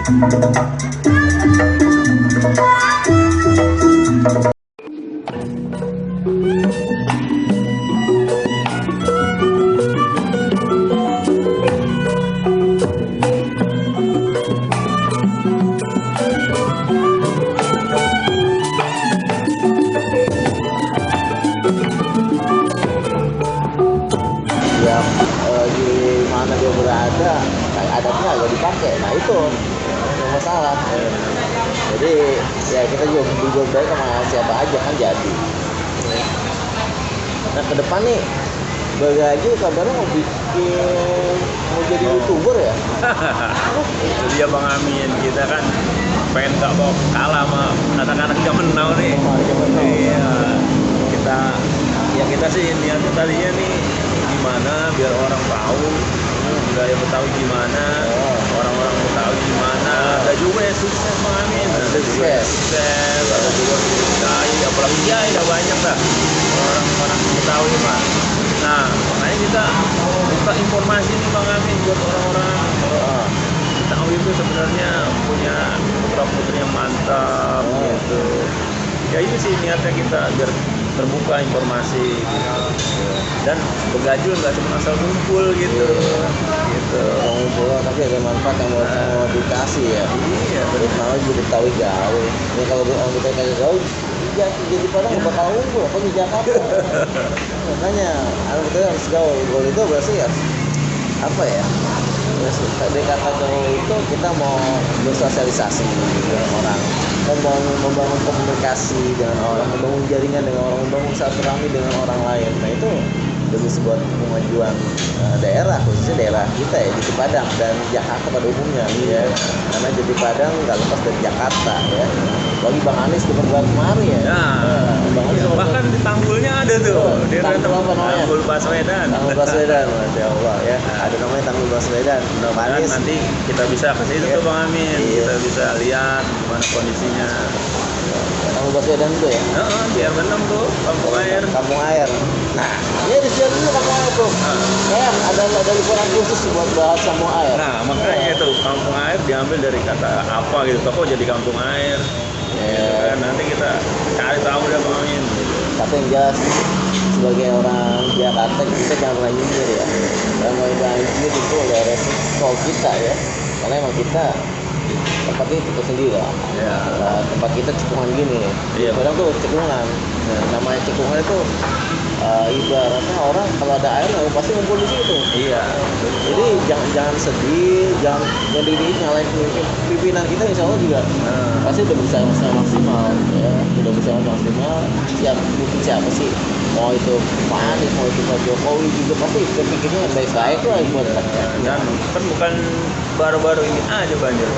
Ya di mana dia berada kayak adatnya agak dipakai, nah itu yang masalah. Jadi ya kita juga baik sama siapa aja kan jadi. Nah ke depan nih Bagaji kabarnya mau jadi YouTuber ya. Itu dia Bang Amin, kita kan pengen gak mau kalah sama anak-anak zaman now nih. Iya, kita sih niatnya tadinya nih gimana biar orang tahu budaya Betawi gimana, orang-orang Betawi gimana. Ada juga yang sukses Bang Amin, ada juga yang sukses, ada juga yang Betawi, apalagi ya udah banyak lah orang-orang Betawi mah. Nah makanya kita buka informasi nih Bang Amin buat orang-orang Betawi itu sebenarnya punya putra-putri yang mantap gitu. Ya ini sih niatnya kita biar terbuka informasi gitu. Dan Begajul nggak cuma asal kumpul gitu. Ngumpul tapi ada manfaat yang mau dikasih ya. Iya, Terus malah juga Betawi gawe. Ini kalau orang Betawi kagak gawe jadi Padang nggak bakal ngumpul apa di Jakarta. Makanya anak Betawi harus gaul. Gaul itu berarti ya apa ya? Dari kata gaul itu kita mau bersosialisasi dengan orang, membangun komunikasi dengan orang, membangun jaringan dengan orang, membangun silaturahmi dengan orang lain. Nah itu demi sebuah kemajuan daerah, khususnya daerah kita ya, Jati Padang dan Jakarta pada umumnya ya. Karena Jati Padang nggak lepas dari Jakarta ya. Bagi Bang Anies kebetulan kemarin ya. Bang Anies bahkan di Tanggulnya ada tuh. Tanggul apa namanya? Tanggul Baswedan. Tanggul Baswedan, Masya Allah ya. Ada namanya Tanggul Baswedan. Bang Anies. Nanti kita bisa ke situ tuh Bang Amin. Kita bisa lihat gimana kondisinya. Tanggul Baswedan itu ya. Biar benem tuh kampung air. Kampung air. Nah, ya di sini dulu kampung air tuh. Kayak ada liburan khusus buat bahas kampung air. Nah, makanya itu kampung air diambil dari kata apa gitu. Kok jadi kampung air? Ya, nanti kita cari tahu deh Bang Amin. Tapi yang jelas sebagai orang Jakarta kita jangan pernah nyindir ya. Jangan pernah nyindir itu oleh resiko kita ya. Karena emang kita tempatnya itu sendiri lah. Nah, tempat kita cekungan gini. Iya. Kadang tuh cekungan. Nah, namanya cekungan itu ibaratnya orang kalau ada air pasti ngumpul di situ. Iya. Jadi jangan sedih, jangan jadi nyalain pimpinan kita, insya Allah juga pasti udah bisa maksimal ya, udah bisa maksimal. Mungkin siapa sih mau itu Pak Anies, mau itu Pak Jokowi juga pasti berpikirnya yang baik-baik lah buat rakyat. Dan kan bukan baru-baru ini aja banjir.